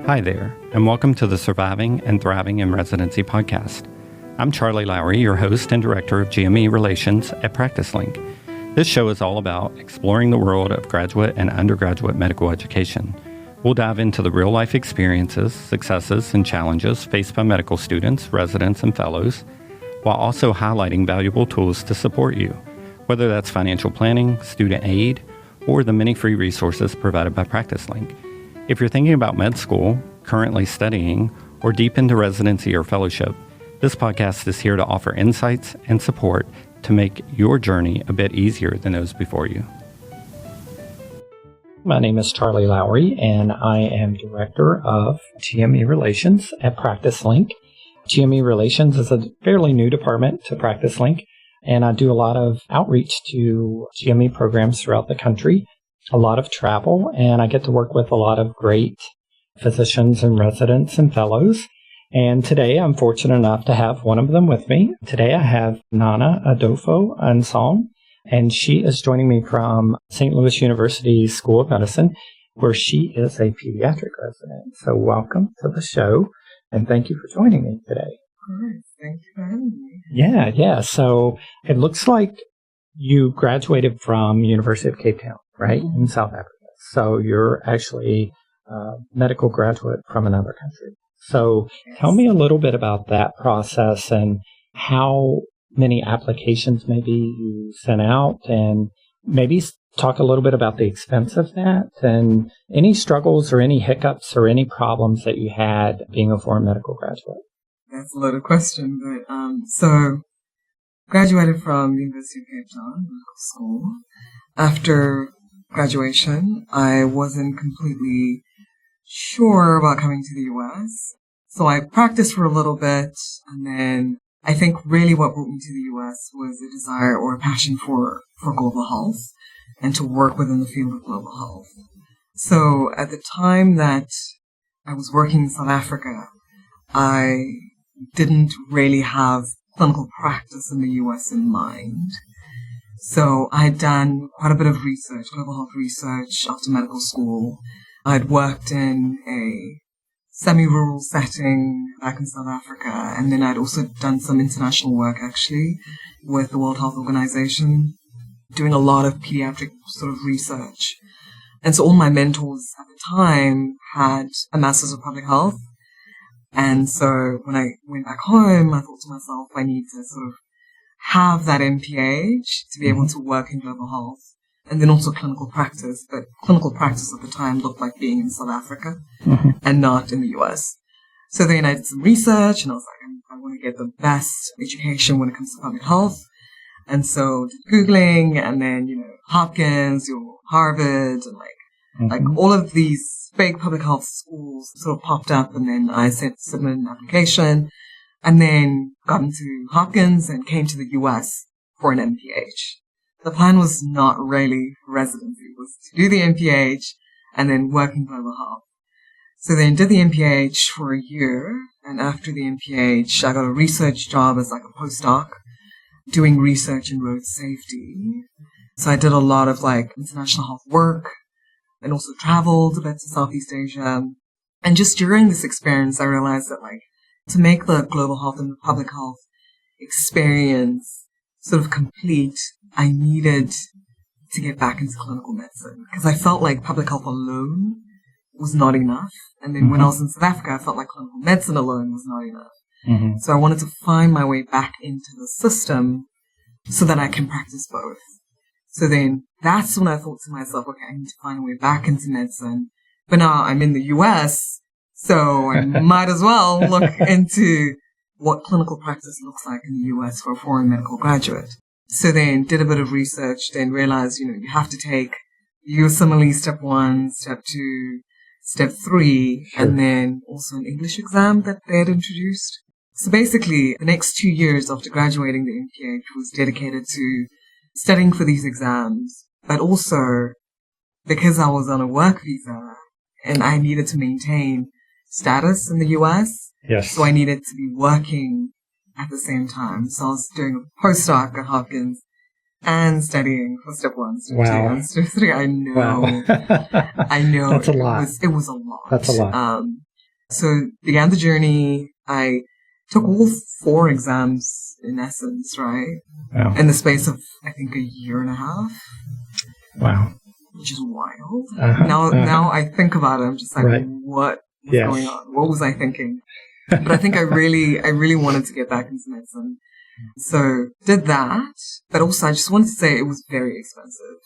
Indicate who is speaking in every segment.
Speaker 1: Hi there, and welcome to the Surviving and Thriving in Residency podcast. I'm Charley Lowry, your host and director of GME Relations at PracticeLink. This show is all about exploring the world of graduate and undergraduate medical education. We'll dive into the real-life experiences, successes, and challenges faced by medical students, residents, and fellows, while also highlighting valuable tools to support you, whether that's financial planning, student aid, or the many free resources provided by PracticeLink. If you're thinking about med school, currently studying, or deep into residency or fellowship, this podcast is here to offer insights and support to make your journey a bit easier than those before you. My name is Charley Lowry, and I am Director of GME Relations at PracticeLink. GME Relations is a fairly new department to PracticeLink, and I do a lot of outreach to GME programs throughout the country, a lot of travel, and I get to work with a lot of great physicians and residents and fellows. And today I'm fortunate enough to have one of them with me. Today I have Nana Adofo-Ansong, and she is joining me from St. Louis University School of Medicine, where she is a pediatric resident. So welcome to the show, and thank you for joining me today.
Speaker 2: Of course. Thank you for having me.
Speaker 1: Yeah. So it looks like you graduated from University of Cape Town, right, in South Africa. So you're actually a medical graduate from another country. So tell me a little bit about that process and how many applications maybe you sent out, and maybe talk a little bit about the expense of that and any struggles or any hiccups or any problems that you had being a foreign medical graduate.
Speaker 2: That's a loaded question, but so graduated from the University of Cape Town Medical School. After graduation, I wasn't completely sure about coming to the U.S., so I practiced for a little bit, and then I think really what brought me to the U.S. was a desire or a passion for global health and to work within the field of global health. So at the time that I was working in South Africa, I didn't really have clinical practice in the U.S. in mind. So I had done quite a bit of research, global health research after medical school. I'd worked in a semi-rural setting back in South Africa, and then I'd also done some international work actually with the World Health Organization, doing a lot of pediatric sort of research. And so all my mentors at the time had a master's of public health. And so when I went back home, I thought to myself, I need to sort of have that MPH to be able to work in global health, and then also clinical practice. But clinical practice at the time looked like being in South Africa and not in the US. So then I did some research, and I was like, I want to get the best education when it comes to public health. And so did Googling, and then, Hopkins, Harvard, and like all of these fake public health schools sort of popped up, and then I submitted an application, and then got into Hopkins and came to the US for an MPH. The plan was not really residency. It was to do the MPH and then work in global health. So then did the MPH for a year, and after the MPH, I got a research job as like a postdoc, doing research in road safety. So I did a lot of like international health work, and also traveled a bit to Southeast Asia. And just during this experience, I realized that like to make the global health and the public health experience sort of complete, I needed to get back into clinical medicine, because I felt like public health alone was not enough. And then when I was in South Africa, I felt like clinical medicine alone was not enough. So I wanted to find my way back into the system so that I can practice both. So then that's when I thought to myself, okay, I need to find a way back into medicine. But now I'm in the US, so I might as well look into what clinical practice looks like in the US for a foreign medical graduate. So then did a bit of research, then realized, you have to take USMLE step 1, step 2, step 3, and then also an English exam that they had introduced. So basically, the next 2 years after graduating the MPH was dedicated to studying for these exams, but also because I was on a work visa and I needed to maintain status in the US.
Speaker 1: Yes.
Speaker 2: So I needed to be working at the same time. So I was doing a postdoc at Hopkins and studying for step 1, step 2, and step 3. I know.
Speaker 1: Wow.
Speaker 2: I know.
Speaker 1: That's a lot.
Speaker 2: It was a lot.
Speaker 1: That's a lot.
Speaker 2: So began the journey. I took all 4 exams in essence, right?
Speaker 1: Wow.
Speaker 2: In the space of, I think, a year and a half.
Speaker 1: Wow.
Speaker 2: Which is wild.
Speaker 1: Uh-huh.
Speaker 2: Now I think about it, I'm just like,
Speaker 1: right.
Speaker 2: What was going on? What was I thinking? But I think I really wanted to get back into medicine. So did that. But also I just wanted to say it was very expensive.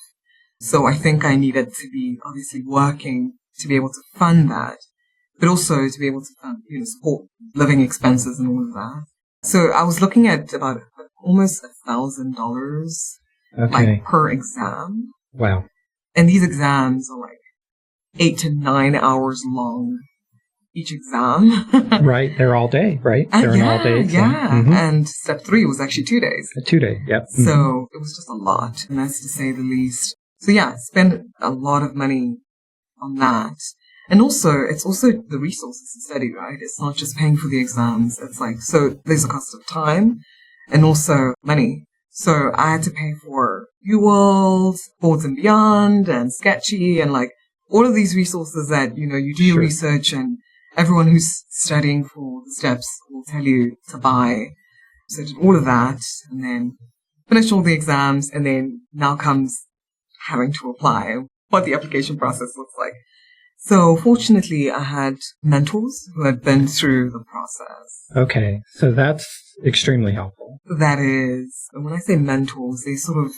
Speaker 2: So I think I needed to be obviously working to be able to fund that, but also to be able to fund, support living expenses and all of that. So I was looking at about almost $1,000 like per exam.
Speaker 1: Wow.
Speaker 2: And these exams are like 8 to 9 hours long, each exam.
Speaker 1: Right. They're all day, right? They're an all day exam.
Speaker 2: Yeah. Mm-hmm. And step 3 was actually 2 days.
Speaker 1: A 2-day, yep. Mm-hmm.
Speaker 2: So it was just a lot, and that's to say the least. So yeah, spend a lot of money on that. And also, it's also the resources to study, right? It's not just paying for the exams. It's like, so there's a cost of time and also money. So I had to pay for UWorld, Boards and Beyond, and Sketchy, and like all of these resources that, you do your research, and everyone who's studying for the steps will tell you to buy. So I did all of that, and then finished all the exams, and then now comes having to apply, what the application process looks like. So fortunately, I had mentors who had been through the process.
Speaker 1: Okay, so that's extremely helpful.
Speaker 2: That is, and when I say mentors, they sort of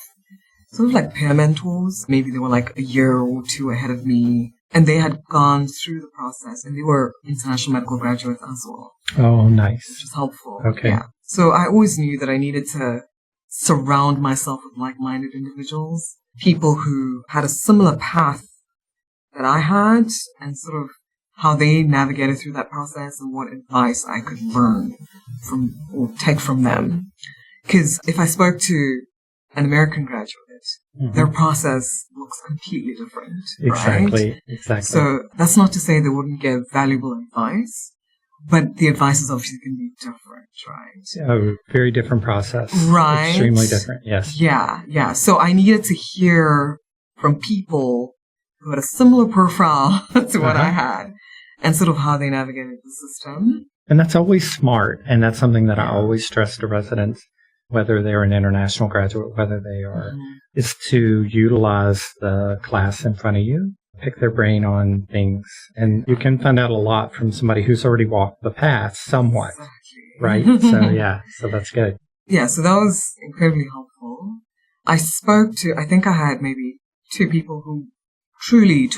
Speaker 2: like peer mentors. Maybe they were like a year or 2 ahead of me, and they had gone through the process, and they were international medical graduates as well.
Speaker 1: Oh, nice.
Speaker 2: Which is helpful.
Speaker 1: Okay.
Speaker 2: Yeah. So I always knew that I needed to surround myself with like-minded individuals, people who had a similar path that I had, and sort of how they navigated through that process and what advice I could learn from or take from them. Because if I spoke to an American graduate, their process looks completely different.
Speaker 1: Exactly.
Speaker 2: Right?
Speaker 1: Exactly.
Speaker 2: So that's not to say they wouldn't give valuable advice, but the advice is obviously going to be different, right?
Speaker 1: A very different process.
Speaker 2: Right.
Speaker 1: Extremely different, yes.
Speaker 2: Yeah. So I needed to hear from people who had a similar profile to what I had, and sort of how they navigated the system.
Speaker 1: And that's always smart, and that's something that I always stress to residents, whether they're an international graduate, whether they are, is to utilize the class in front of you, pick their brain on things, and you can find out a lot from somebody who's already walked the path somewhat, right? So that's good. Yeah,
Speaker 2: so that was incredibly helpful. I spoke to, I think I had maybe 2 or 3 people who truly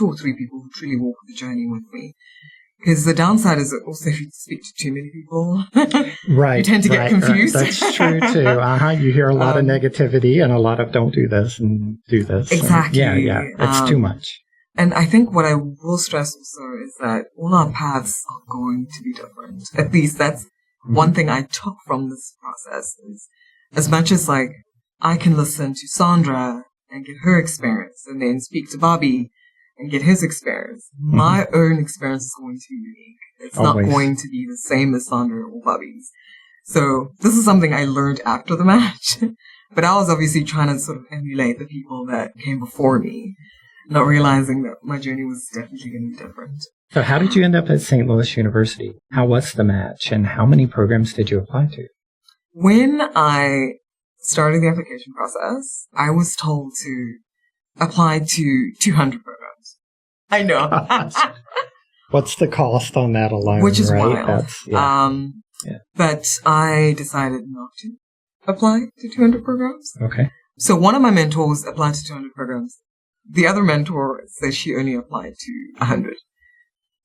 Speaker 2: walk the journey with me. Because the downside is also if you speak to too many people, you tend to get confused.
Speaker 1: Right. That's true too. You hear a lot of negativity and a lot of don't do this and do this.
Speaker 2: Exactly.
Speaker 1: Yeah. It's too much.
Speaker 2: And I think what I will stress also is that all our paths are going to be different. At least that's one thing I took from this process is as much as like I can listen to Sandra and get her experience, and then speak to Bobby and get his experience. My own experience is going to be unique. It's not going to be the same as Sandra or Bobby's. So this is something I learned after the match. But I was obviously trying to sort of emulate the people that came before me, not realizing that my journey was definitely going to be different.
Speaker 1: So how did you end up at St. Louis University? How was the match, and how many programs did you apply to?
Speaker 2: When I started the application process, I was told to apply to 200 programs. I know.
Speaker 1: What's the cost on that alone?
Speaker 2: Which is
Speaker 1: right?
Speaker 2: wild. But I decided not to apply to 200 programs.
Speaker 1: Okay.
Speaker 2: So one of my mentors applied to 200 programs. The other mentor says she only applied to 100.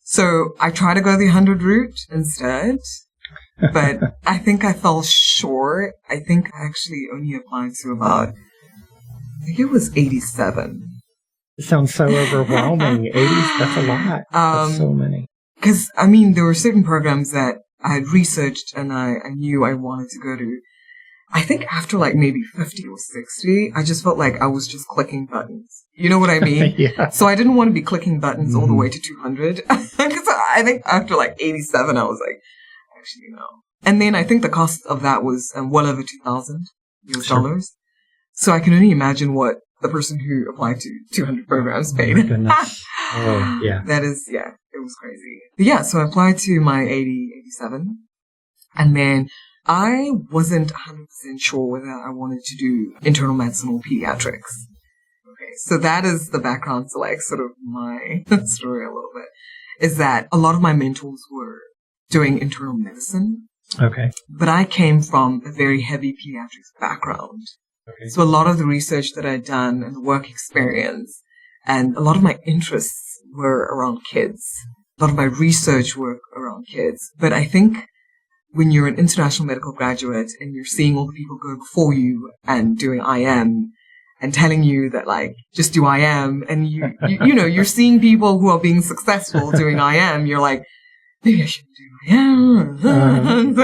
Speaker 2: So I tried to go the 100 route instead. But I think I fell short. I think I actually only applied to about, I think it was 87.
Speaker 1: It sounds so overwhelming. 80, that's a lot. That's so many.
Speaker 2: Because, I mean, there were certain programs that I had researched and I knew I wanted to go to. I think after like maybe 50 or 60, I just felt like I was just clicking buttons. You know what I mean?
Speaker 1: Yeah.
Speaker 2: So I didn't want to be clicking buttons all the way to 200. Because I think after like 87, I was like, actually, no. And then I think the cost of that was well over $2,000 US dollars. So I can only imagine what the person who applied to 200 programs paid.
Speaker 1: Oh my goodness. Oh, yeah.
Speaker 2: That is, it was crazy. Yeah, so I applied to my 87. And then I wasn't 100% sure whether I wanted to do internal medicine or pediatrics. Okay, so that is the background to like sort of my story a little bit, is that a lot of my mentors were doing internal medicine.
Speaker 1: Okay.
Speaker 2: But I came from a very heavy pediatrics background.
Speaker 1: Okay.
Speaker 2: So a lot of the research that I'd done and the work experience and a lot of my interests were around kids. A lot of my research work around kids. But I think when you're an international medical graduate and you're seeing all the people go before you and doing IM and telling you that like, just do IM, and you know, you're seeing people who are being successful doing IM, you're like, maybe I should do IM.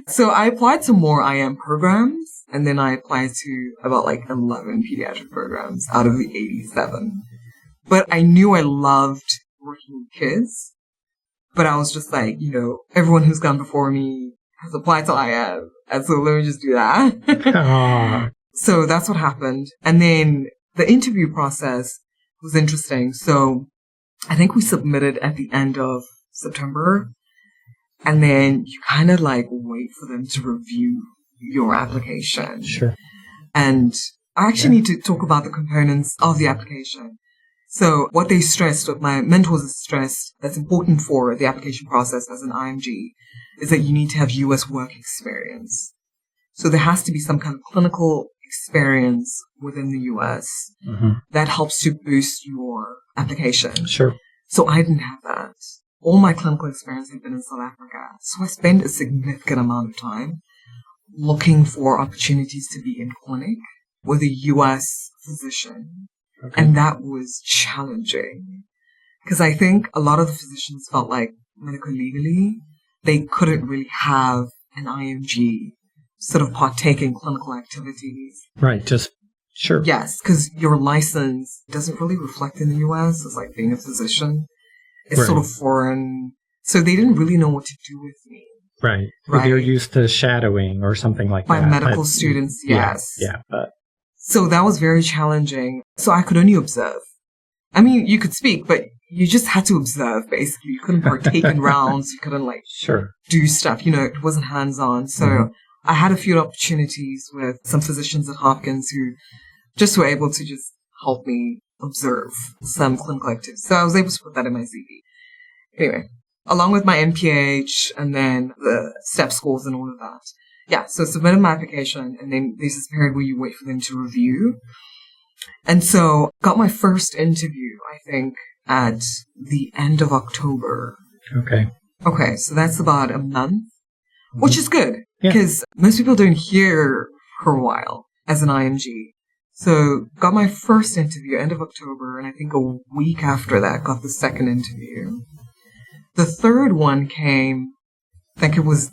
Speaker 2: So I applied to more IM programs, and then I applied to about like 11 pediatric programs out of the 87. But I knew I loved working with kids. But I was just like, you know, everyone who's gone before me has applied to IM, and so let me just do that. So that's what happened. And then the interview process was interesting. So I think we submitted at the end of September, and then you kind of like wait for them to review your application.
Speaker 1: Sure.
Speaker 2: And I actually need to talk about the components of the application. So what they stressed, what my mentors stressed, that's important for the application process as an IMG, is that you need to have US work experience. So there has to be some kind of clinical experience within the US that helps to boost your application.
Speaker 1: Sure.
Speaker 2: So I didn't have that. All my clinical experience had been in South Africa. So I spent a significant amount of time looking for opportunities to be in clinic with a US physician. Okay. And that was challenging because I think a lot of the physicians felt like medico-legally, they couldn't really have an IMG sort of partake in clinical activities.
Speaker 1: Right. Just sure.
Speaker 2: Yes. Because your license doesn't really reflect in the US as like being a physician. It's sort of foreign. So they didn't really know what to do with me.
Speaker 1: Right. If you're used to shadowing or something like that.
Speaker 2: By medical students, yes.
Speaker 1: Yeah.
Speaker 2: So that was very challenging. So I could only observe. I mean, you could speak, but you just had to observe, basically. You couldn't partake in rounds. You couldn't, like, do stuff. You know, it wasn't hands-on. So I had a few opportunities with some physicians at Hopkins who just were able to just help me observe some clinical activities. So I was able to put that in my CV. Anyway, along with my MPH and then the STEP scores and all of that. Yeah, so submitted my application, and then there's this period where you wait for them to review. And so got my first interview, I think, at the end of October. Okay, so that's about a month, which is good, because most people don't hear for a while as an IMG. So got my first interview end of October, and I think a week after that got the second interview. The third one came, I think it was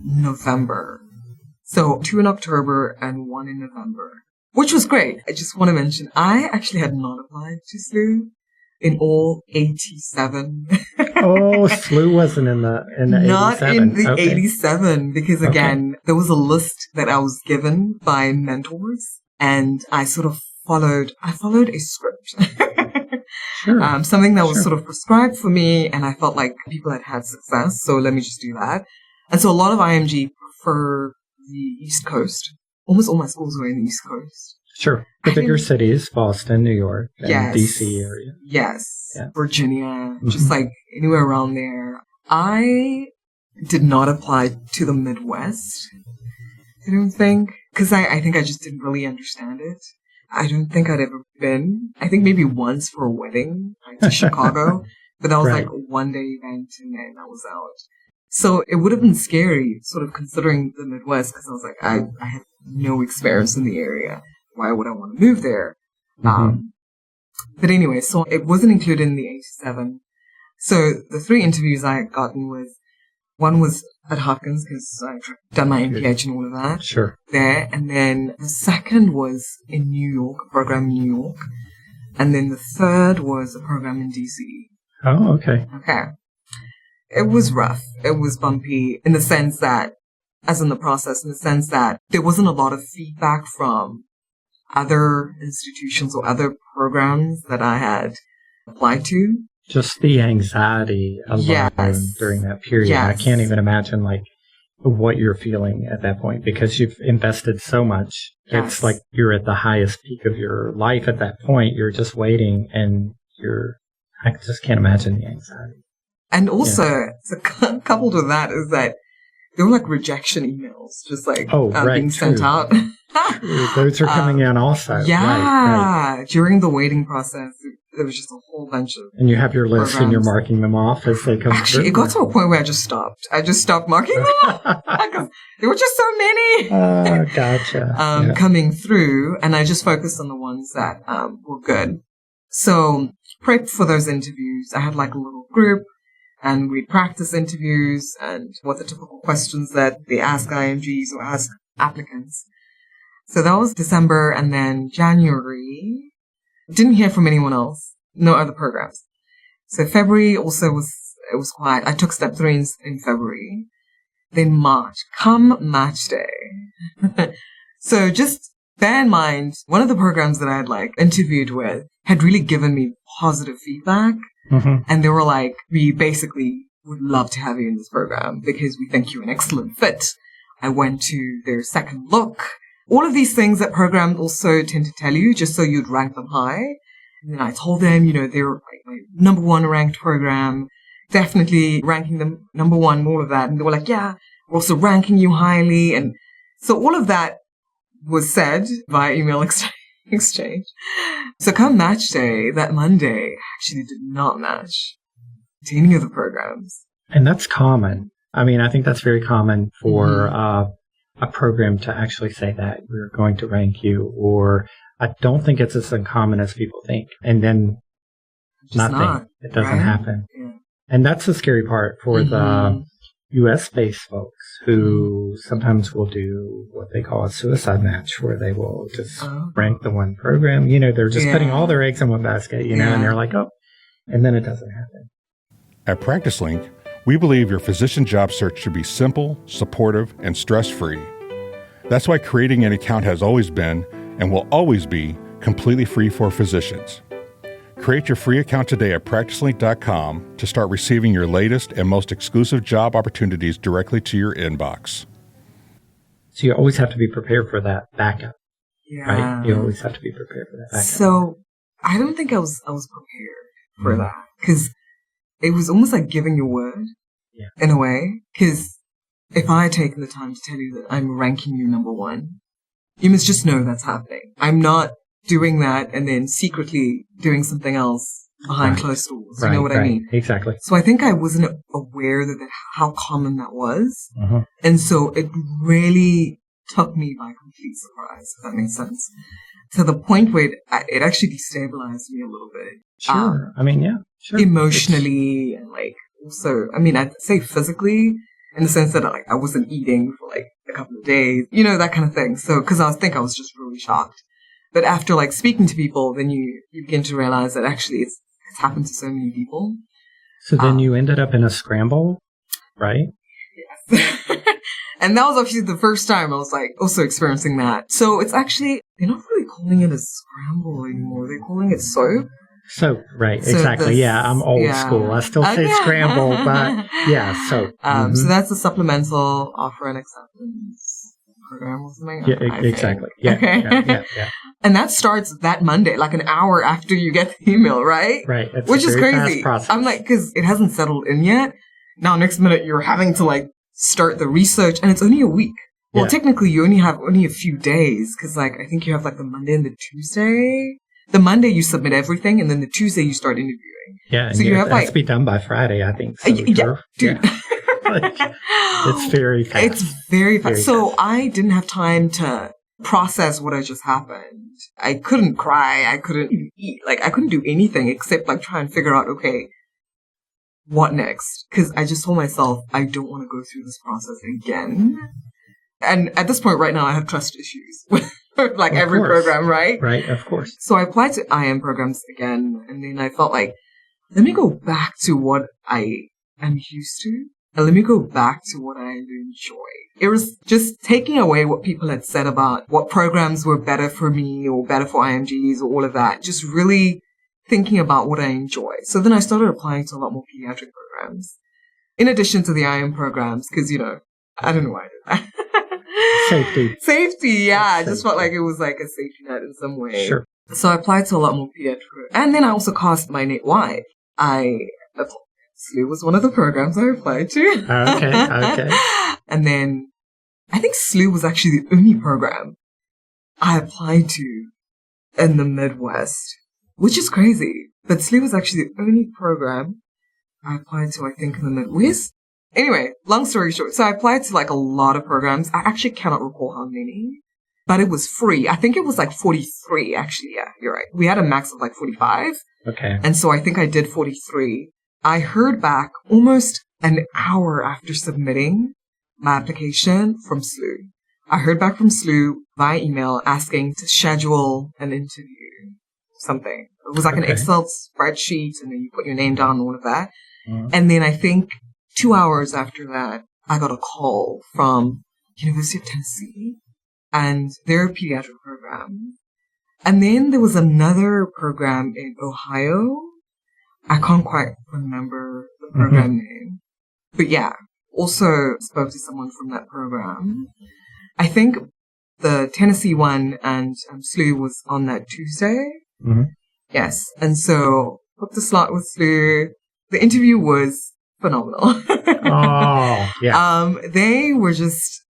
Speaker 2: November. So 2 in October and 1 in November, which was great. I just want to mention, I actually had not applied to SLU in all 87.
Speaker 1: Oh, SLU wasn't in the 87.
Speaker 2: Not in the 87, because again, there was a list that I was given by mentors, and I sort of followed a script. Something that was sort of prescribed for me, and I felt like people had success, so let me just do that. And so a lot of IMG prefer the East Coast. Almost all my schools were in the East Coast.
Speaker 1: Sure. The bigger cities, Boston, New York, and DC area.
Speaker 2: Yes. Yeah. Virginia, just like anywhere around there. I did not apply to the Midwest, I don't think, because I think I just didn't really understand it. I don't think I'd ever been. I think maybe once for a wedding to Chicago, but that was like a one-day event, and then I was out. So it would have been scary, sort of considering the Midwest, because I was like, I have no experience in the area. Why would I want to move there? But anyway, so it wasn't included in the 87. So the 3 interviews I had gotten was, one was at Hopkins, because I'd done my MPH and all of that.
Speaker 1: Sure.
Speaker 2: There. And then the second was in New York, a program in New York. And then the third was a program in DC.
Speaker 1: Oh, okay.
Speaker 2: Okay. It was rough. It was bumpy in the sense that, as in the process, in the sense that there wasn't a lot of feedback from other institutions or other programs that I had applied to.
Speaker 1: Just the anxiety alone during that period.
Speaker 2: Yes.
Speaker 1: I can't even imagine like what you're feeling at that point because you've invested so much.
Speaker 2: Yes.
Speaker 1: It's like you're at the highest peak of your life at that point. You're just waiting and I just can't imagine the anxiety.
Speaker 2: And also, coupled with that is that there were like rejection emails just like being sent out.
Speaker 1: Those are coming in also.
Speaker 2: Yeah.
Speaker 1: Right.
Speaker 2: During the waiting process, there was just a whole bunch of
Speaker 1: And you have your list
Speaker 2: programs.
Speaker 1: and you're marking them off as they come
Speaker 2: Actually,
Speaker 1: through.
Speaker 2: it got to a point where I just stopped. I just stopped marking them off because there were just so many
Speaker 1: Gotcha.
Speaker 2: coming through. And I just focused on the ones that were good. So prep for those interviews. I had like a little group. And we'd practice interviews and what the typical questions that they ask IMGs or ask applicants. So that was December, and then January, didn't hear from anyone else. No other programs. So February also it was quiet. I took step 3 in February. Then March, come match day. So just bear in mind, one of the programs that I had like interviewed with had really given me positive feedback.
Speaker 1: Mm-hmm.
Speaker 2: And they were like, we basically would love to have you in this program because we think you're an excellent fit. I went to their second look. All of these things that programs also tend to tell you just so you'd rank them high. And then I told them, they were like my number 1 ranked program, definitely ranking them number 1 and all of that. And they were like, yeah, we're also ranking you highly. And so all of that was said via email exchange. So come match day, that Monday, I actually did not match to any of the programs.
Speaker 1: And that's common. I mean, I think that's very common for a program to actually say that we're going to rank you, or I don't think it's as uncommon as people think. And then nothing. It doesn't happen.
Speaker 2: Yeah.
Speaker 1: And that's the scary part for the U.S.-based folks who sometimes will do what they call a suicide match, where they will just rank the one program. They're just putting all their eggs in one basket, and they're like, oh, and then it doesn't happen.
Speaker 3: At PracticeLink, we believe your physician job search should be simple, supportive, and stress-free. That's why creating an account has always been, and will always be, completely free for physicians. Create your free account today at PracticeLink.com to start receiving your latest and most exclusive job opportunities directly to your inbox.
Speaker 1: So you always have to be prepared for that backup, right? You always have to be prepared for that backup.
Speaker 2: So I don't think I was prepared for that, because it was almost like giving your word in a way. Because if I had taken the time to tell you that I'm ranking you number 1, you must just know that's happening. I'm not doing that and then secretly doing something else behind closed doors. You know what I mean?
Speaker 1: Exactly.
Speaker 2: So I think I wasn't aware that how common that was. And so it really took me by complete surprise, if that makes sense. To the point where it actually destabilized me a little bit.
Speaker 1: Sure. Sure.
Speaker 2: Emotionally and like also, I'd say physically, in the sense that I wasn't eating for like a couple of days, that kind of thing. So, because I was just really shocked. But after like speaking to people, then you begin to realize that actually it's happened to so many people.
Speaker 1: So then you ended up in a scramble, right?
Speaker 2: Yes. And that was actually the first time I was like also experiencing that. So it's actually, they're not really calling it a scramble anymore. They're calling it soap.
Speaker 1: Soap, right, exactly. I'm old school. I still say scramble, but soap.
Speaker 2: So that's a supplemental offer and acceptance program or something.
Speaker 1: Yeah, exactly. Yeah.
Speaker 2: And that starts that Monday, like an hour after you get the email, right?
Speaker 1: Right. It's
Speaker 2: which is crazy.
Speaker 1: Fast process.
Speaker 2: I'm like, because it hasn't settled in yet. Now, next minute, you're having to like start the research, and it's only a week. Well, technically, you only have a few days, because like I think you have like the Monday and the Tuesday. The Monday you submit everything, and then the Tuesday you start interviewing.
Speaker 1: Yeah,
Speaker 2: so you have
Speaker 1: it has to be done by Friday, I think. So
Speaker 2: dude.
Speaker 1: It's very fast.
Speaker 2: It's very fast. So I didn't have time to process what had just happened. I couldn't cry. I couldn't even eat. Like I couldn't do anything except like try and figure out, okay, what next? Because I just told myself I don't want to go through this process again. And at this point right now, I have trust issues with like every program, right?
Speaker 1: Right, of course.
Speaker 2: So I applied to IM programs again, and then I felt like, let me go back to what I am used to, and let me go back to what I enjoy. It was just taking away what people had said about what programs were better for me or better for IMGs or all of that. Just really thinking about what I enjoy. So then I started applying to a lot more pediatric programs, in addition to the IM programs, because, I don't know why I did that. Safety, yeah. I just felt like it was like a safety net in some way.
Speaker 1: Sure.
Speaker 2: So I applied to a lot more pediatric. And then I also cast my why. SLU was one of the programs I applied to.
Speaker 1: Okay.
Speaker 2: And then I think SLU was actually the only program I applied to in the Midwest, which is crazy. But SLU was actually the only program I applied to, I think, in the Midwest. Anyway, long story short, so I applied to like a lot of programs. I actually cannot recall how many, but it was free. I think it was like 43, actually. Yeah, you're right. We had a max of like 45.
Speaker 1: Okay.
Speaker 2: And so I think I did 43. I heard back almost an hour after submitting my application from SLU. I heard back from SLU via email asking to schedule an interview, something. It was like an Excel spreadsheet, and then you put your name down and all of that. Mm-hmm. And then I think 2 hours after that, I got a call from University of Tennessee and their pediatric program. And then there was another program in Ohio. I can't quite remember the program name. But yeah, also spoke to someone from that program. I think the Tennessee one and SLU was on that Tuesday. Mm-hmm. Yes. And so booked the slot with SLU. The interview was phenomenal.
Speaker 1: Oh, yeah.
Speaker 2: They were just,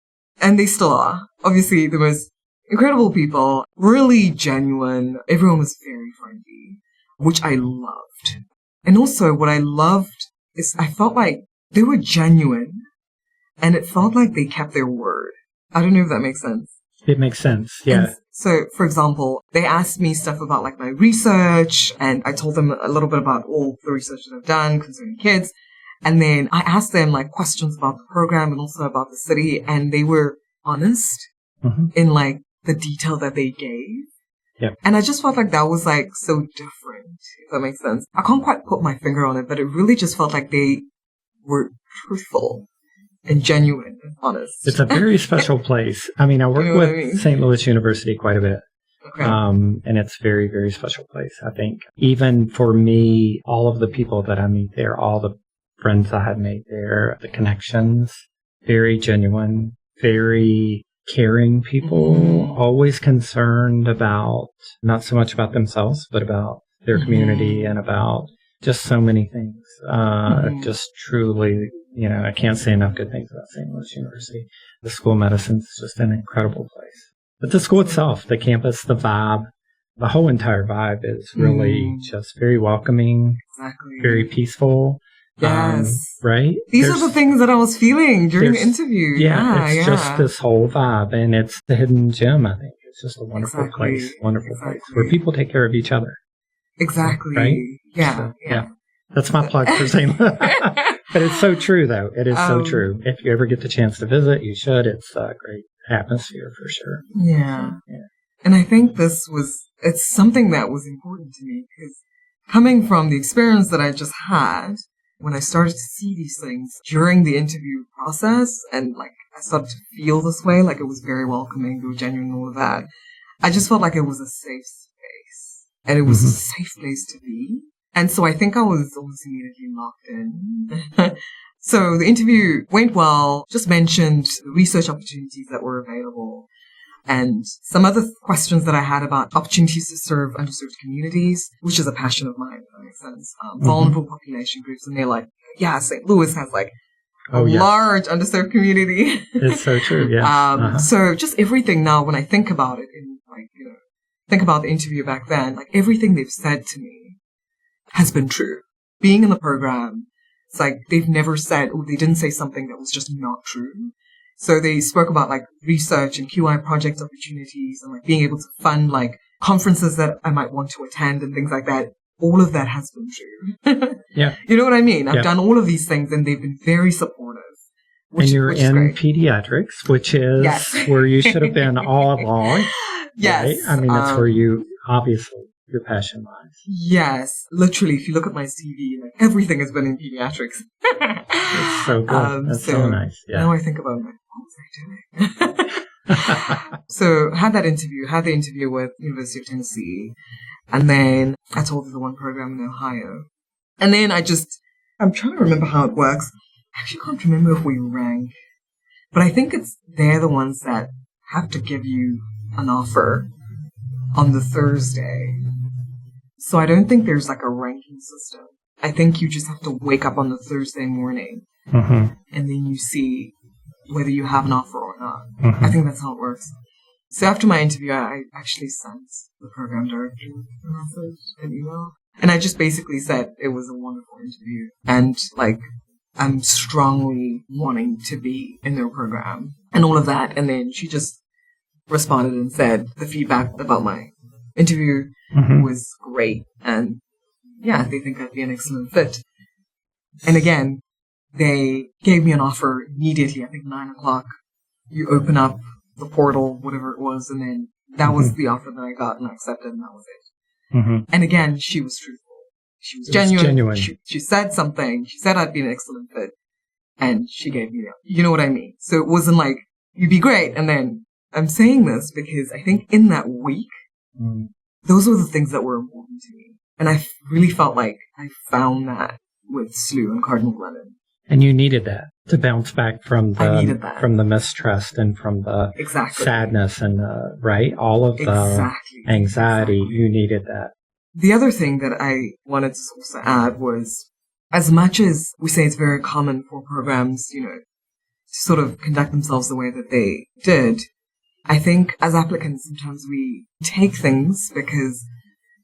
Speaker 2: and they still are, obviously the most incredible people, really genuine. Everyone was very friendly, which I loved. And also what I loved is I felt like they were genuine and it felt like they kept their word. I don't know if that makes sense.
Speaker 1: It makes sense, yeah.
Speaker 2: And so, for example, they asked me stuff about like my research, and I told them a little bit about all the research that I've done concerning kids. And then I asked them like questions about the program and also about the city, and they were honest in like the detail that they gave.
Speaker 1: Yep.
Speaker 2: And I just felt like that was like so different, if that makes sense. I can't quite put my finger on it, but it really just felt like they were truthful and genuine and honest.
Speaker 1: It's a very special place. I mean, I work with St. Louis University quite a bit.
Speaker 2: Okay.
Speaker 1: And it's a very, very special place. I think even for me, all of the people that I meet there, all the friends I have made there, the connections, very genuine, very caring people, always concerned about not so much about themselves, but about their community and about just so many things. Just truly, I can't say enough good things about St. Louis University. The School of Medicine is just an incredible place. But the school itself, the campus, the vibe, the whole entire vibe is really just very welcoming, very peaceful.
Speaker 2: Yes.
Speaker 1: Right?
Speaker 2: These are the things that I was feeling during the interview.
Speaker 1: It's just this whole vibe, and it's the hidden gem, I think. It's just a wonderful place where people take care of each other.
Speaker 2: Exactly.
Speaker 1: Right?
Speaker 2: Yeah.
Speaker 1: So, yeah. That's my plug for St. Louis. But it's so true, though. It is so true. If you ever get the chance to visit, you should. It's a great atmosphere for sure.
Speaker 2: Yeah. And I think it's something that was important to me because coming from the experience that I just had, when I started to see these things during the interview process and like I started to feel this way, like it was very welcoming, they were genuine and all of that, I just felt like it was a safe space and it was a safe place to be. And so I think I was almost immediately locked in. So the interview went well, just mentioned the research opportunities that were available and some other questions that I had about opportunities to serve underserved communities, which is a passion of mine, if that makes sense. Vulnerable population groups. And they're like, yeah, St. Louis has like a large underserved community.
Speaker 1: It's so true, yeah.
Speaker 2: So just everything now, when I think about it and like, think about the interview back then, like everything they've said to me has been true. Being in the program, it's like they've never said, or they didn't say something that was just not true. So they spoke about like research and QI project opportunities and like being able to fund like conferences that I might want to attend and things like that. All of that has been true.
Speaker 1: Yeah.
Speaker 2: You know what I mean? I've done all of these things and they've been very supportive.
Speaker 1: And you're in pediatrics, which is where you should have been all along.
Speaker 2: Yes.
Speaker 1: Right? I mean, that's where you, obviously, your passion lies.
Speaker 2: Yes. Literally, if you look at my CV, like everything has been in pediatrics.
Speaker 1: It's so good. That's so nice. Yeah.
Speaker 2: Now I think about like, what was I doing? So had the interview with University of Tennessee. And then I told her the one program in Ohio. And then I'm trying to remember how it works. I actually can't remember if we rank. But I think they're the ones that have to give you an offer on the Thursday. So I don't think there's like a ranking system. I think you just have to wake up on the Thursday morning and then you see whether you have an offer or not. I think that's how it works. So after my interview, I actually sent the program director a message, an email. And I just basically said it was a wonderful interview. And like, I'm strongly wanting to be in their program and all of that. And then she just responded and said the feedback about my interview was great. And yeah, they think I'd be an excellent fit. And again, they gave me an offer immediately. I think 9:00. You open up the portal, whatever it was, and then that was the offer that I got, and I accepted, and that was it. And again, she was truthful. She was genuine. She said something. She said I'd be an excellent fit, and she gave me that. You know what I mean? So it wasn't like, you'd be great. And then I'm saying this because I think in that week, those were the things that were important to me. And I really felt like I found that with SLU and Cardinal Glennon.
Speaker 1: And you needed that to bounce back from the mistrust and from the sadness and all of the anxiety. You needed that.
Speaker 2: The other thing that I wanted to also add was, as much as we say it's very common for programs, to sort of conduct themselves the way that they did, I think as applicants, sometimes we take things because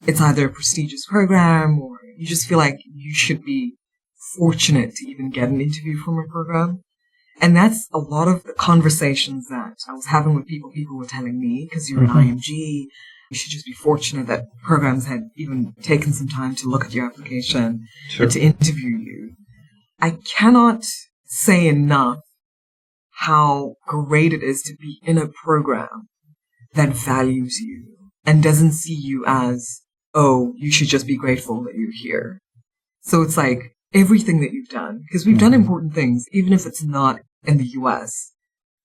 Speaker 2: it's either a prestigious program or you just feel like you should be fortunate to even get an interview from a program. And that's a lot of the conversations that I was having with people. People were telling me, because you're an IMG, you should just be fortunate that programs had even taken some time to look at your application and to interview you. I cannot say enough how great it is to be in a program that values you and doesn't see you as, oh, you should just be grateful that you're here. So it's like everything that you've done, because we've done important things, even if it's not in the US,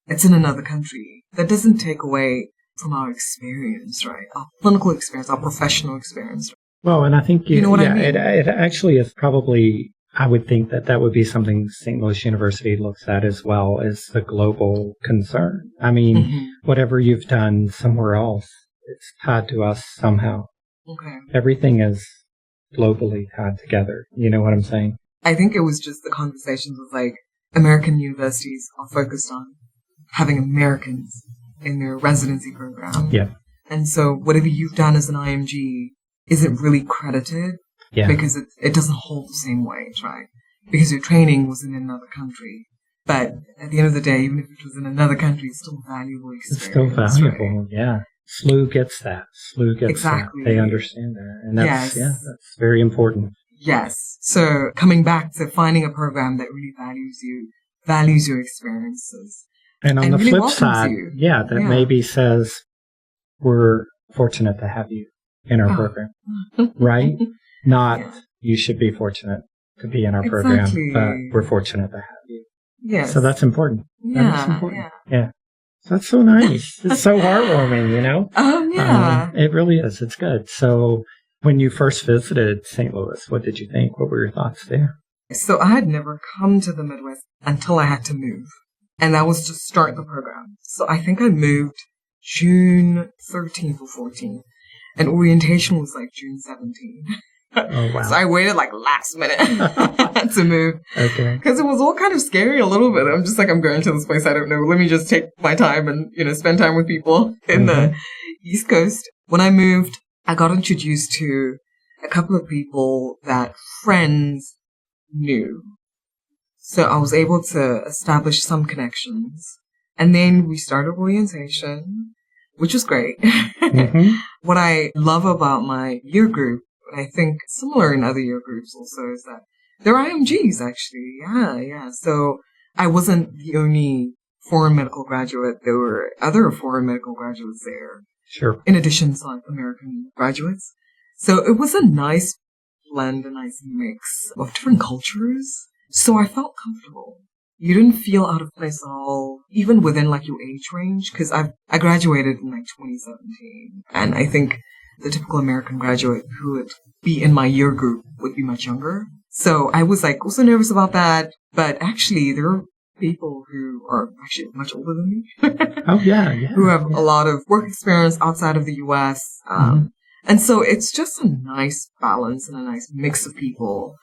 Speaker 2: it's in another country. That doesn't take away from our experience, right? Our clinical experience, our professional experience.
Speaker 1: Well, and I think
Speaker 2: you know what I mean?
Speaker 1: It actually is probably, I would think that would be something St. Louis University looks at as well as the global concern. I mean, whatever you've done somewhere else, it's tied to us somehow.
Speaker 2: Okay.
Speaker 1: Everything is globally tied together. You know what I'm saying?
Speaker 2: I think it was just the conversations with like American universities are focused on having Americans in their residency program.
Speaker 1: Yeah.
Speaker 2: And so whatever you've done as an IMG isn't really credited because it doesn't hold the same weight, right? Because your training was in another country. But at the end of the day, even if it was in another country, it's still valuable experience.
Speaker 1: It's still valuable, right? Yeah. SLU gets that. SLU gets that. They understand that. And that's, that's very important.
Speaker 2: Yes. So coming back to finding a program that really values you, values your experiences.
Speaker 1: And on the really flip side, maybe says, we're fortunate to have you in our program, right? Not you should be fortunate to be in our program, but we're fortunate to have you.
Speaker 2: Yes.
Speaker 1: So that's important. That's important. Yeah. That's so nice. It's so heartwarming, it really is. It's good. So when you first visited St. Louis, what did you think? What were your thoughts there?
Speaker 2: So I had never come to the Midwest until I had to move. And that was to start the program. So I think I moved June 13th or 14th. And orientation was like June 17th.
Speaker 1: Oh, wow.
Speaker 2: So I waited like last minute to move.
Speaker 1: Okay.
Speaker 2: Because it was all kind of scary a little bit. I'm just like, I'm going to this place I don't know. Let me just take my time and, spend time with people in the East Coast. When I moved, I got introduced to a couple of people that friends knew. So I was able to establish some connections. And then we started orientation, which was great. What I love about my year group, I think similar in other year groups also, is that they're IMGs actually. Yeah. So I wasn't the only foreign medical graduate. There were other foreign medical graduates there.
Speaker 1: Sure.
Speaker 2: In addition to like American graduates. So it was a nice blend, a nice mix of different cultures. So I felt comfortable. You didn't feel out of place at all, even within like your age range, because I graduated in like 2017. And I think the typical American graduate who would be in my year group would be much younger. So I was like also nervous about that. But actually, there are people who are actually much older than me.
Speaker 1: Oh, yeah.
Speaker 2: Who have a lot of work experience outside of the U.S. And so it's just a nice balance and a nice mix of people,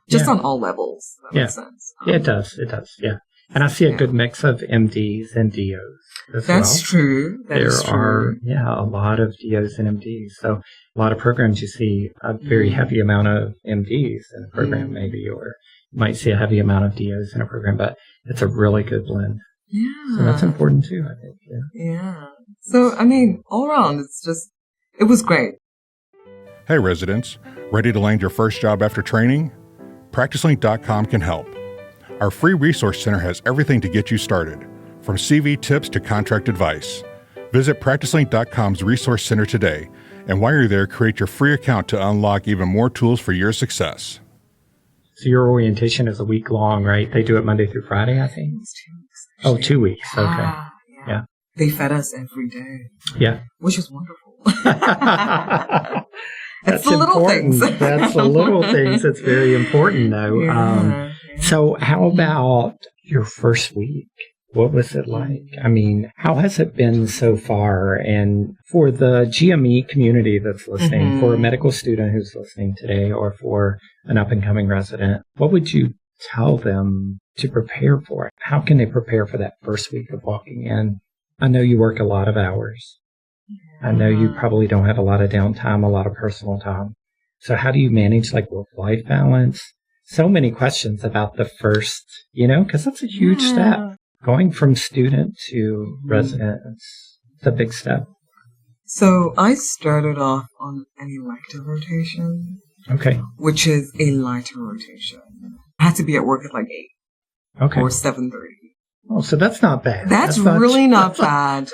Speaker 2: just on all levels. That makes sense.
Speaker 1: Yeah, it does. It does. Yeah. And I see a good mix of MDs and DOs as well.
Speaker 2: That's true.
Speaker 1: There are a lot of DOs and MDs. So a lot of programs you see a very heavy amount of MDs in a program maybe, or you might see a heavy amount of DOs in a program, but it's a really good blend.
Speaker 2: Yeah.
Speaker 1: So that's important too, I think.
Speaker 2: Yeah. So, I mean, all around, it was great.
Speaker 3: Hey residents, ready to land your first job after training? PracticeLink.com can help. Our free resource center has everything to get you started, from CV tips to contract advice. Visit PracticeLink.com's resource center today, and while you're there, create your free account to unlock even more tools for your success.
Speaker 1: So your orientation is a week long, right? They do it Monday through Friday, I think?
Speaker 2: It was 2 weeks.
Speaker 1: Oh, 2 weeks. Okay. Yeah.
Speaker 2: They fed us every day.
Speaker 1: Yeah.
Speaker 2: Which was wonderful.
Speaker 1: That's
Speaker 2: the little
Speaker 1: important.
Speaker 2: things.
Speaker 1: That's the little things. It's very important, though.
Speaker 2: Yeah.
Speaker 1: So how about your first week? What was it like? I mean, how has it been so far? And for the GME community that's listening, for a medical student who's listening today, or for an up-and-coming resident, what would you tell them to prepare for? How can they prepare for that first week of walking in? I know you work a lot of hours. I know you probably don't have a lot of downtime, a lot of personal time. So how do you manage like work-life balance? So many questions about the first, because that's a huge step. Going from student to resident, it's a big step.
Speaker 2: So I started off on an elective rotation.
Speaker 1: Okay.
Speaker 2: Which is a lighter rotation. I had to be at work at like 8.
Speaker 1: Okay.
Speaker 2: Or 7:30.
Speaker 1: Oh, so that's not bad.
Speaker 2: That's really not bad.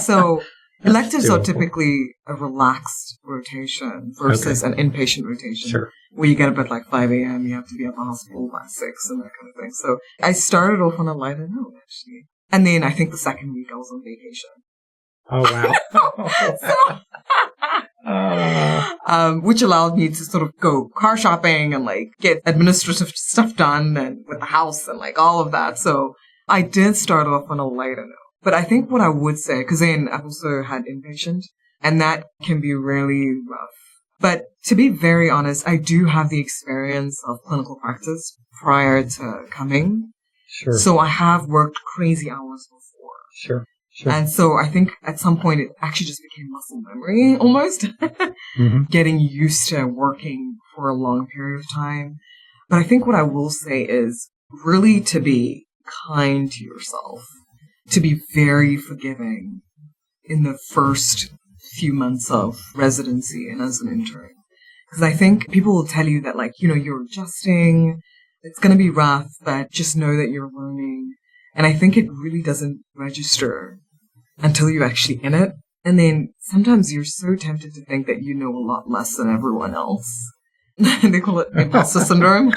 Speaker 2: So electives are typically a relaxed rotation versus an inpatient rotation.
Speaker 1: Sure.
Speaker 2: Where you get up at like 5 a.m., you have to be at the hospital by 6 and that kind of thing. So I started off on a lighter note, actually. And then I think the second week I was on vacation.
Speaker 1: Oh, wow.
Speaker 2: Which allowed me to sort of go car shopping and like get administrative stuff done and with the house and like all of that. So I did start off on a lighter note. But I think what I would say, because then I've also had inpatient, and that can be really rough. But to be very honest, I do have the experience of clinical practice prior to coming.
Speaker 1: Sure.
Speaker 2: So I have worked crazy hours before.
Speaker 1: Sure.
Speaker 2: And so I think at some point it actually just became muscle memory almost. Getting used to working for a long period of time. But I think what I will say is really to be kind to yourself, to be very forgiving in the first few months of residency and as an intern. Because I think people will tell you that like, you're adjusting, it's going to be rough, but just know that you're learning. And I think it really doesn't register until you're actually in it. And then sometimes you're so tempted to think that you know a lot less than everyone else. They call it imposter syndrome.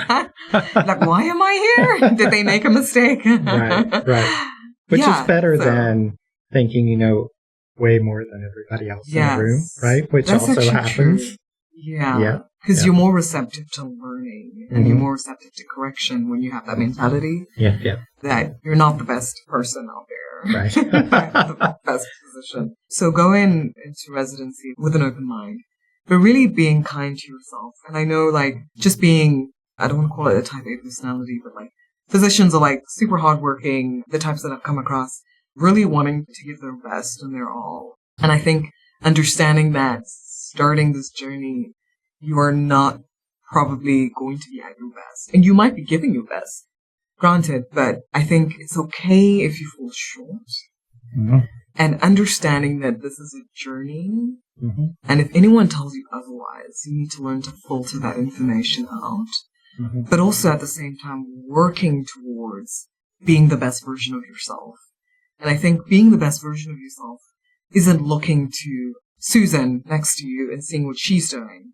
Speaker 2: Like, why am I here? Did they make a mistake?
Speaker 1: Right. Which is better than thinking you know way more than everybody else in the room, right? Which
Speaker 2: that's
Speaker 1: also happens.
Speaker 2: True. Yeah. Because you're more receptive to learning and you're more receptive to correction when you have that mentality.
Speaker 1: Yeah.
Speaker 2: That you're not the best person out there.
Speaker 1: Right.
Speaker 2: The best position. So go into residency with an open mind, but really being kind to yourself. And I know like just being, I don't want to call it a type A personality, but like physicians are like super hardworking, the types that I've come across, really wanting to give their best and their all. And I think understanding that starting this journey, you are not probably going to be at your best. And you might be giving your best, granted, but I think it's okay if you fall short. And understanding that this is a journey. And if anyone tells you otherwise, you need to learn to filter that information out. But also at the same time, working towards being the best version of yourself. And I think being the best version of yourself isn't looking to Susan next to you and seeing what she's doing.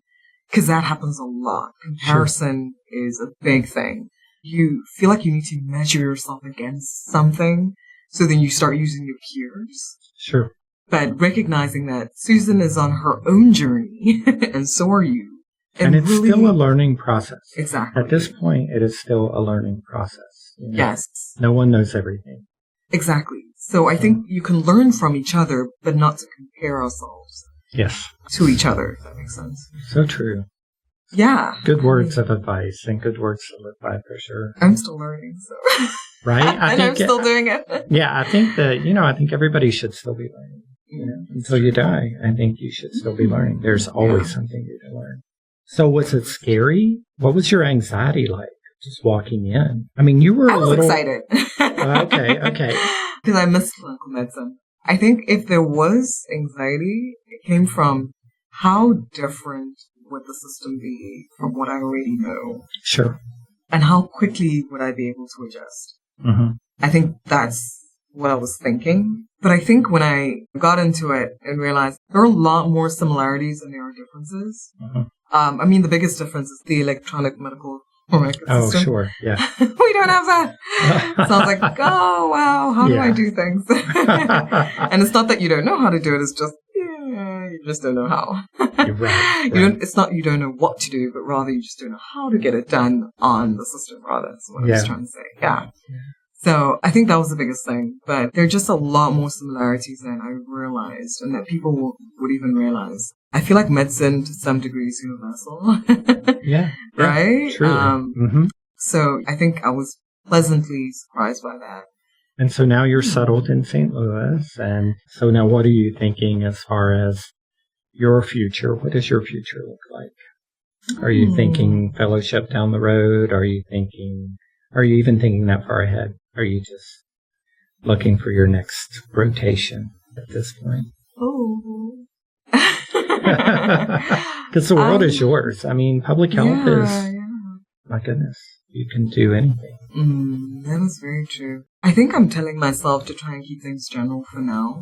Speaker 2: Because that happens a lot. Comparison is a big thing. You feel like you need to measure yourself against something, so then you start using your peers.
Speaker 1: Sure.
Speaker 2: But recognizing that Susan is on her own journey, and so are you.
Speaker 1: And it's really, still a learning process.
Speaker 2: Exactly.
Speaker 1: At this point, it is still a learning process. You know?
Speaker 2: Yes.
Speaker 1: No one knows everything.
Speaker 2: Exactly. So I think you can learn from each other, but not to compare ourselves.
Speaker 1: Yes.
Speaker 2: To each other, if that makes sense.
Speaker 1: So true.
Speaker 2: Yeah.
Speaker 1: Good words of advice and good words to live by, for sure.
Speaker 2: I'm still learning, so.
Speaker 1: Right?
Speaker 2: I'm still doing it.
Speaker 1: Yeah, I think that, I think everybody should still be learning. Until you die, I think you should still be learning. There's always something new to learn. So was it scary? What was your anxiety like just walking in? I mean, you were
Speaker 2: I was excited.
Speaker 1: Okay.
Speaker 2: Because I missed clinical medicine. I think if there was anxiety, it came from how different would the system be from what I already know.
Speaker 1: Sure.
Speaker 2: And how quickly would I be able to adjust?
Speaker 1: Mm-hmm.
Speaker 2: I think that's what I was thinking. But I think when I got into it and realized there are a lot more similarities than there are differences.
Speaker 1: Mm-hmm.
Speaker 2: I mean, the biggest difference is the electronic medical record system.
Speaker 1: Oh, sure. Yeah.
Speaker 2: We don't have that. So I was like, oh, wow, how do I do things? And it's not that you don't know how to do it. It's just, you just don't know how.
Speaker 1: You're right.
Speaker 2: It's not you don't know what to do, but rather you just don't know how to get it done on the system, rather. That's what I was trying to say. Yeah. So I think that was the biggest thing. But there are just a lot more similarities than I realized and that people would even realize. I feel like medicine to some degree is universal.
Speaker 1: Yeah.
Speaker 2: Right?
Speaker 1: Truly.
Speaker 2: So I think I was pleasantly surprised by that.
Speaker 1: And so now you're settled in St. Louis. And so now what are you thinking as far as your future? What does your future look like? Are you thinking fellowship down the road? Are you even thinking that far ahead? Are you just looking for your next rotation at this point?
Speaker 2: Oh.
Speaker 1: Because the world is yours. I mean, public health is, my goodness, you can do anything.
Speaker 2: That is very true. I think I'm telling myself to try and keep things general for now.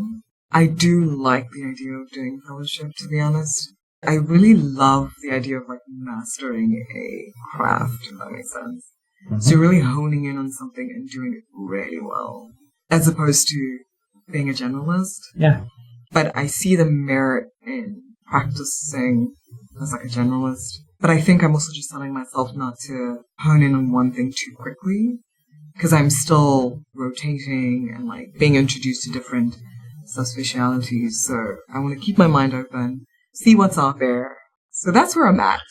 Speaker 2: I do like the idea of doing fellowship, to be honest. I really love the idea of mastering a craft, if that makes sense. Mm-hmm. So really honing in on something and doing it really well, as opposed to being a generalist.
Speaker 1: Yeah.
Speaker 2: But I see the merit in practicing as a generalist. But I think I'm also just telling myself not to hone in on one thing too quickly, because I'm still rotating and being introduced to different subspecialties. So I want to keep my mind open, see what's out there. So that's where I'm at.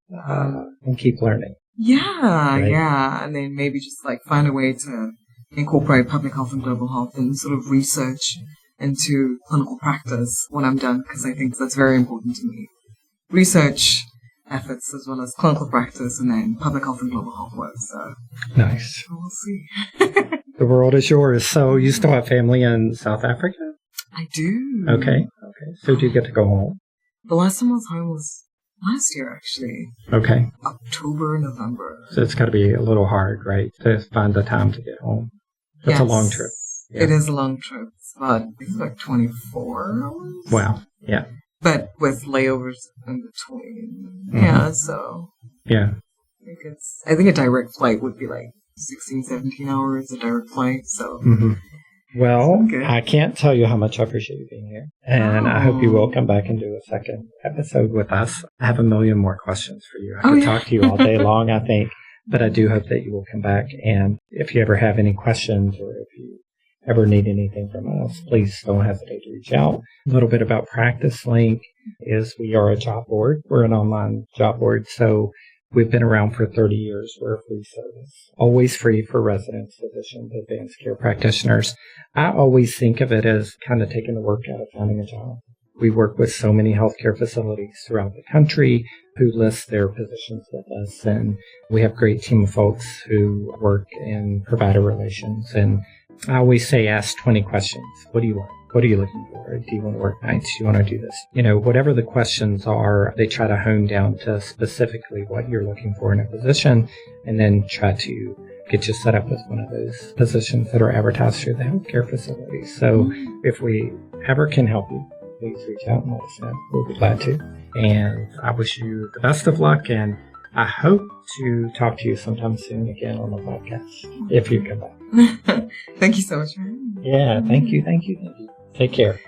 Speaker 1: And keep learning.
Speaker 2: Yeah, right. Yeah. And then maybe just find a way to incorporate public health and global health and sort of research into clinical practice when I'm done, because I think that's very important to me. Research efforts as well as clinical practice and then public health and global health work. So
Speaker 1: nice.
Speaker 2: We'll see.
Speaker 1: The world is yours. So you still have family in South Africa?
Speaker 2: I do.
Speaker 1: Okay. So do you get to go home?
Speaker 2: The last time I was home was last year, actually.
Speaker 1: Okay.
Speaker 2: October, November.
Speaker 1: So it's got to be a little hard, right, to find the time to get home. That's a long trip.
Speaker 2: Yeah. It is a long trip. It's 24 hours.
Speaker 1: Wow. Yeah.
Speaker 2: But with layovers in between.
Speaker 1: Mm-hmm.
Speaker 2: Yeah, so.
Speaker 1: Yeah.
Speaker 2: I think a direct flight would be 16, 17 hours, a direct flight, so.
Speaker 1: Mm-hmm. Well, I can't tell you how much I appreciate you being here. And I hope you will come back and do a second episode with us. I have a million more questions for you. I could talk to you all day long, I think. But I do hope that you will come back. And if you ever have any questions or if you ever need anything from us, please don't hesitate to reach out. A little bit about PracticeLink is we are a job board. We're an online job board. So we've been around for 30 years. We're a free service, always free for residents, physicians, advanced care practitioners. I always think of it as kind of taking the work out of finding a job. We work with so many healthcare facilities throughout the country who list their positions with us. And we have a great team of folks who work in provider relations. And I always say, ask 20 questions. What do you want? What are you looking for? Do you want to work nights? Do you want to do this? Whatever the questions are, they try to hone down to specifically what you're looking for in a position and then try to get you set up with one of those positions that are advertised through the healthcare facility. So if we ever can help you, please reach out and let us know. We'll be glad to. And I wish you the best of luck, and I hope to talk to you sometime soon again on the podcast, if you come back.
Speaker 2: Thank you so much.
Speaker 1: Yeah, thank you. Take care.